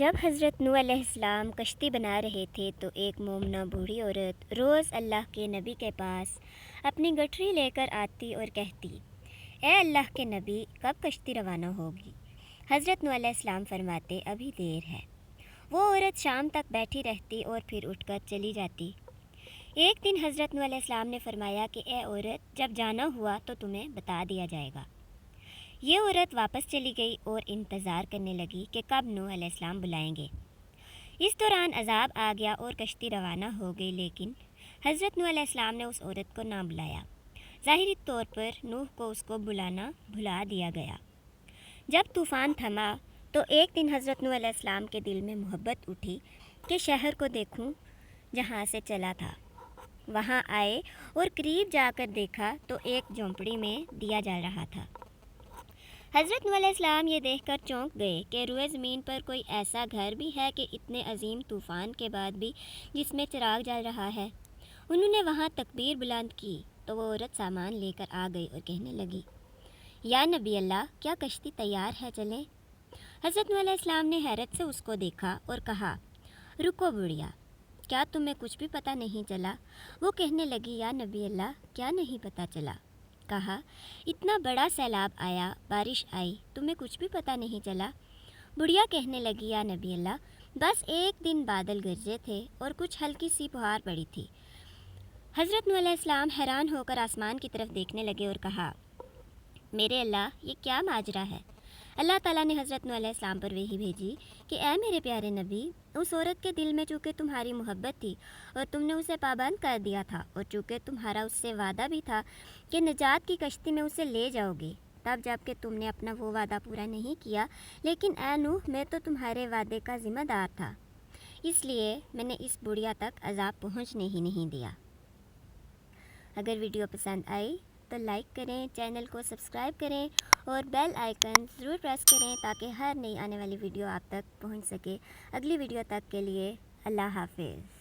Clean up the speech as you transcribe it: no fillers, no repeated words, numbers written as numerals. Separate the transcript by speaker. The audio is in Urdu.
Speaker 1: جب حضرت نوح علیہ السلام کشتی بنا رہے تھے تو ایک مومنہ بوڑھی عورت روز اللہ کے نبی کے پاس اپنی گٹھری لے کر آتی اور کہتی، اے اللہ کے نبی، کب کشتی روانہ ہوگی؟ حضرت نوح علیہ السلام فرماتے، ابھی دیر ہے۔ وہ عورت شام تک بیٹھی رہتی اور پھر اٹھ کر چلی جاتی۔ ایک دن حضرت نوح علیہ السلام نے فرمایا کہ اے عورت، جب جانا ہوا تو تمہیں بتا دیا جائے گا۔ یہ عورت واپس چلی گئی اور انتظار کرنے لگی کہ کب نوح علیہ السلام بلائیں گے۔ اس دوران عذاب آ گیا اور کشتی روانہ ہو گئی، لیکن حضرت نوح علیہ السلام نے اس عورت کو نہ بلایا۔ ظاہری طور پر نوح کو اس کو بلانا بھلا دیا گیا۔ جب طوفان تھما تو ایک دن حضرت نوح علیہ السلام کے دل میں محبت اٹھی کہ شہر کو دیکھوں جہاں سے چلا تھا۔ وہاں آئے اور قریب جا کر دیکھا تو ایک جھونپڑی میں دیا جل رہا تھا۔ حضرت نوح علیہ السلام یہ دیکھ کر چونک گئے کہ روئے زمین پر کوئی ایسا گھر بھی ہے کہ اتنے عظیم طوفان کے بعد بھی جس میں چراغ جل رہا ہے۔ انہوں نے وہاں تکبیر بلند کی تو وہ عورت سامان لے کر آ گئی اور کہنے لگی، یا نبی اللہ، کیا کشتی تیار ہے، چلیں؟ حضرت نوح علیہ السلام نے حیرت سے اس کو دیکھا اور کہا، رکو بڑھیا، کیا تمہیں کچھ بھی پتہ نہیں چلا؟ وہ کہنے لگی، یا نبی اللہ، کیا نہیں پتہ چلا؟ کہا، اتنا بڑا سیلاب آیا، بارش آئی، تمہیں کچھ بھی پتہ نہیں چلا؟ بڑھیا کہنے لگی، یا نبی اللہ، بس ایک دن بادل گرجے تھے اور کچھ ہلکی سی پہاڑ پڑی تھی۔ حضرت نوح علیہ السلام حیران ہو کر آسمان کی طرف دیکھنے لگے اور کہا، میرے اللہ، یہ کیا ماجرا ہے؟ اللہ تعالیٰ نے حضرت نوح علیہ السلام پر وحی بھیجی کہ اے میرے پیارے نبی، اس عورت کے دل میں چونکہ تمہاری محبت تھی اور تم نے اسے پابند کر دیا تھا، اور چونکہ تمہارا اس سے وعدہ بھی تھا کہ نجات کی کشتی میں اسے لے جاؤ گے، تب جب کہ تم نے اپنا وہ وعدہ پورا نہیں کیا، لیکن اے نوح، میں تو تمہارے وعدے کا ذمہ دار تھا، اس لیے میں نے اس بڑھیا تک عذاب پہنچنے ہی نہیں دیا۔ اگر ویڈیو پسند آئی تو لائک کریں، چینل کو سبسکرائب کریں اور بیل آئیکن ضرور پریس کریں تاکہ ہر نئی آنے والی ویڈیو آپ تک پہنچ سکے۔ اگلی ویڈیو تک کے لیے اللہ حافظ۔